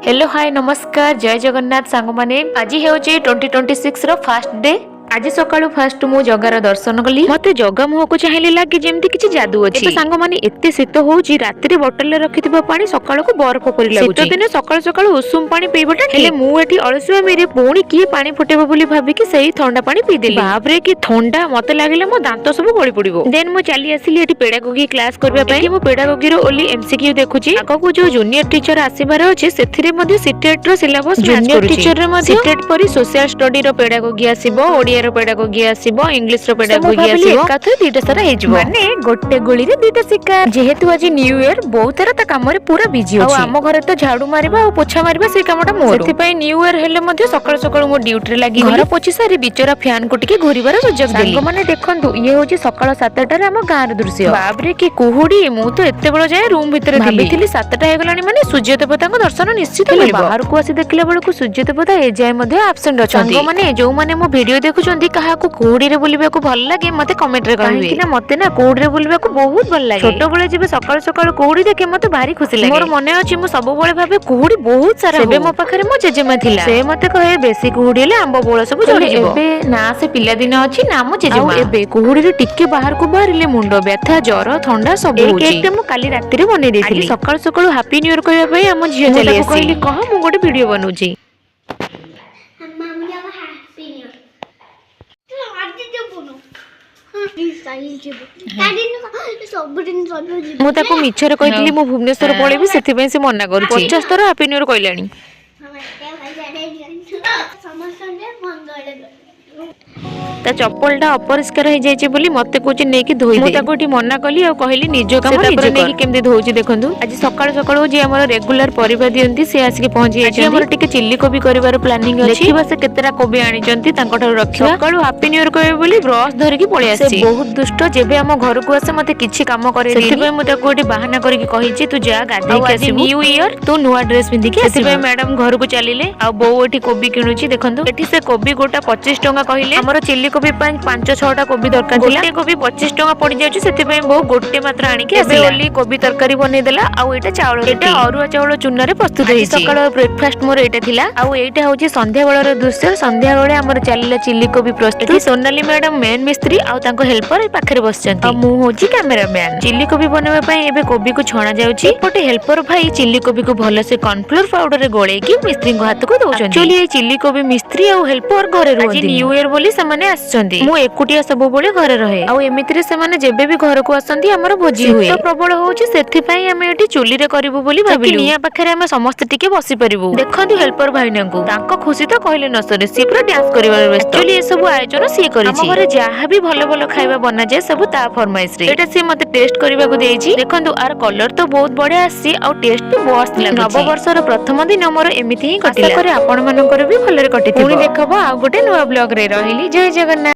Hello hi नमस्कार जय जगन्नाथ सांग माने आज हे 2026 रो फास्ट डे। आज सकाळु फास्ट मु जगार दर्शन कली मते जगा मुह को चाहिले लागे जेमती किछि जादू अछि। एबे सांग माने एते शीत होउची रात्रि रे बोतल रे रखिथिबा पानी सकाळ को बरफ परि लागुची। शीत दिन सकाळ सकाळ उषुम पानी पीबटा हेले मु एठी अलसुआ मेरे पुणी की पानी फुटेबो बोली भाबी कि सही ठंडा पानी पी देली। बाप रे कि ठंडा मते लागिला मो दांत सब गळी पड़िबो। देन मु चली आसिली एठी पेडागोगी क्लास करबा पई कि मु पेडागोगी रो ओली एमसीक्यू देखुची। आगो को जो जूनियर टीचर आसीबार अछि सेथिरे मध्ये सीटेट रो सिलेबस मैच करूची। टीचर रे मध्ये सीटेट परि सोशल स्टडी रो पेडागोगी आसीबो, ओडिया रो पेडागोगी आसीबो, इंग्लिश रो पेडागोगी आसीबो। एकाथरे दीटा सारा हेजबो माने गोटे गोली रे दीटा शिकार। जेहेतु आज न्यू ईयर बहुत सारा ता काम रे पूरा बिजी अछि। आ हम घरे तो झाड़ू मारिबा आ पोछा मारिबा से कामटा मोर। सेति पई न्यू ईयर हेले मध्ये सकाळ सकाळ मो ड्यूटी रे लागि घर पोछि सारी बिचरा फैन को टिके घोरिबार सुजोग देली। सांग माने देखंतु ये होची सकाळ 7टा रे हम गां रे दृश्य। बाप रे कि कुहुडी मु तो एते बेଳ जाय रूम भितरे थिली। भाबिथिली 7टा हे गलानी माने सूर्य देवता को दर्शन निश्चित मिलिबो। बाहर को आसी देखिला बेଳ को सूर्य देवता ए जाय मध्ये एब्सेंट अछंती। सांग माने जो माने मो वीडियो देखुचंती कहा को कुहुडी रे बुलिबा को भल लागे मते कमेंट रे कहबे कि ना मते ना कुहुडी रे बुलिबा को बहुत भल लागे। छोटो बेले जेबे सकाळ सकाळ कुहुडी देखे मते भारी खुशी लागे। मोर मने अछि मु सब बेले भाबे कुहुडी बहुत सारा सेबे मो पाखरे मो जेजेमा थिला से मते कहे बेसी कुहुडी ले आंबो बोळ सब जोडी जिवो। एबे ना से पिला दिन अछि ना मो जेजेमा। एबे कुहुडी रे टिके बाहर को बाहरिले मुंडो व्यथा जरो ठंडा सब होची। केक टे मु काली राती रे बने देथिली। आज सकाळ सकाळ हैप्पी न्यू ईयर कहबा पई हम झियो चली आसी कहली कह मु गोटे वीडियो बनउची। मु ताको मिछर कहली मु भुवनेश्वर पळेबी सेति पई से मना करू 50 थर हैप्पी न्यू ईयर कहलानी। ता चप्पलटा अपरिष्कार हो जायछि बोली मते कोची नेकी धोई दे। मु ताको ठी मना कली आ कहली निजो काम निजो नेकी केमदी धोउची देखंतु। आज सकाळ सकाळ जे हमर रेगुलर परिबा दियंती से आसी पहुंची जायछि। हमर टिके चिल्ली कोबी करिवार प्लानिंग अछि। देखिबा से केतेरा कोबी आनी चंती तांको ठार रखिबा। सकाळू हैप्पी न्यू ईयर कहबे बोली ब्रश धरि की पळि आसी। बहुत दुष्ट जेबे हम घर को आसे मते किछि काम करे नी। सेति पई मु ताको ठी बहाना करी की कहिछि तू जा गाधे के आसी न्यू ईयर तू नुवा ड्रेस पिंदी के आसी। सेति पई मैडम घर को चलीले आ बो एठी कोबी किनुची देखंतु। एठी से कोबी गोटा 25 टंका कहिले। हमर चिल्ली कोबी 5-6टा कोबी दरकार थिला। गोटे कोबी 25 टंका पड़ी जाउची सेति पई बहु गोटे मात्र आनी के आसी। ओली कोबी तरकारी बनै देला आ एटा चावल एटा अरुआ चावल चुन्ना रे प्रस्तुत होईची। सकाळ ब्रेकफास्ट मोर एटा थिला आ एटा होची संध्या बेलर दृश्य। संध्या बेले हमर चलीला चिल्ली कोबी प्रस्तुत। सोनाली मैडम मेन मिस्त्री आ तांको हेल्पर ए पाखरे बसचंती आ मु होची कैमरामैन। चिल्ली कोबी बनवा पई एबे कोबी को छणा जाउची। एपटे हेल्पर भाई चिल्ली कोबी को भलो से कॉर्नफ्लोर पाउडर रे गोळे की मिस्त्री को हाथ को दउचंती। एक्चुअली ए चिल्ली कोबी मिस्त्री आ हेल्पर घरे रहंती। आज न्यू ईयर बोली से माने आछंती। मु एकुटिया सब बोले घरे रहे आ एमितिरे से माने जेबे भी घर को आसंती हमर भोजी हुए। तो प्रबल होउची सेथि पई हम एठी चुली रे करबो बोली भाबिलु। निया पाखरे हम समस्त टिके बसी परिबु। देखंतु हेल्पर भाई नांको तांको खुशी तो कहले न सरे सी पूरा डांस करिवार व्यस्त। एक्चुअली ए सब आयोजन सी करिछि। हम घरे जहा भी भलो भलो खाइबा बना जाय सब ता फरमाइश रे। एटा सी मते टेस्ट करबा को देइछि। देखंतु आर कलर तो बहुत बढ़िया आसी आ टेस्ट भी मस्त लागुछि। नव वर्षर प्रथम दिन हमर एमिति ही कटिला। आशा करे आपण मानकर भी भलरे कटिथिबो। पुनी देखबो आ गोटे नुवा ब्लॉग रे रहिली। जय जगन्नाथ।